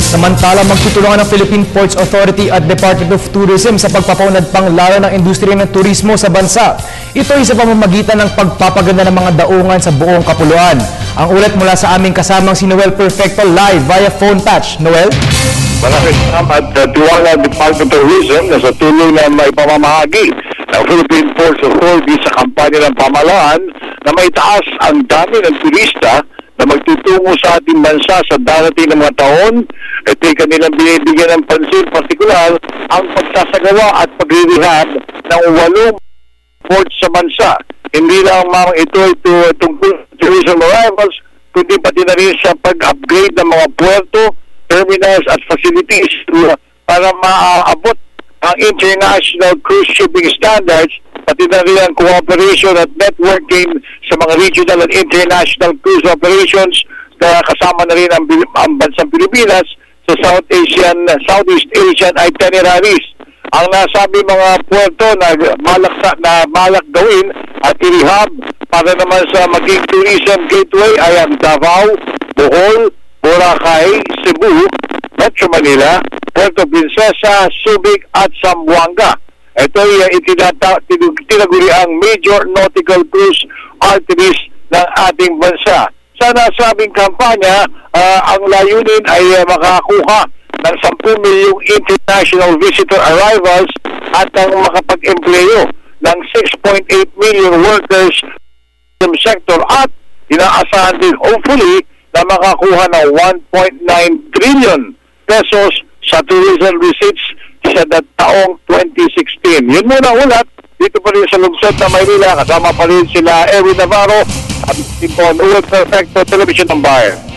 Samantala, magtutulungan ng Philippine Ports Authority at Department of Tourism sa pagpapaunlad pang lalo ng industriya ng turismo sa bansa. Ito ay sa pamamagitan ng pagpapaganda ng mga daungan sa buong kapuluan. Ang ulat mula sa aming kasamang si Noel Perfecto live via phone patch. Noel? Maraming salamat at tiwala ng Department of Tourism na sa tulong na may pamamahagi ng Philippine Ports Authority sa kampanya ng pamahalaan na may taas ang dami ng turista na magtutungo sa ating bansa sa darating ng mga taon. Ito ay kanilang binibigyan ng pansin, partikular ang pagsasagawa at pagre-rehab ng 8 ports sa bansa. Hindi lang ito tungkol sa tourism arrivals, kundi pati na rin sa pag-upgrade ng mga puerto, terminals at facilities para maaabot ang international cruise shipping standards, pati na rin ang cooperation at networking sa mga regional and international cruise operations na kasama na rin ang bansang Pilipinas sa Southeast Asian itineraries. Ang nasabi mga puerto na balak gawin at i-rehab para naman sa maging tourism gateway ay ang Davao, Bohol, Boracay, Cebu, Metro Manila, Puerto Princesa, Subic at Zamboanga. Ito ay tinaguri ang major nautical cruise arteries ng ating bansa. Sa nasabing kampanya, ang layunin ay makakuha ng 10 milyong international visitor arrivals at ang makapag-empleyo ng 6.8 million workers sa sector at inaasahan din hopefully na makakuha ng 1.9 trillion pesos sa tourism receipts sa taong 2016. Yun muna ulat dito pa rin sa lungsod na Maynila. Kasama pa rin sila Erwin Navarro at Ulat Perfecto Television ng Bayan.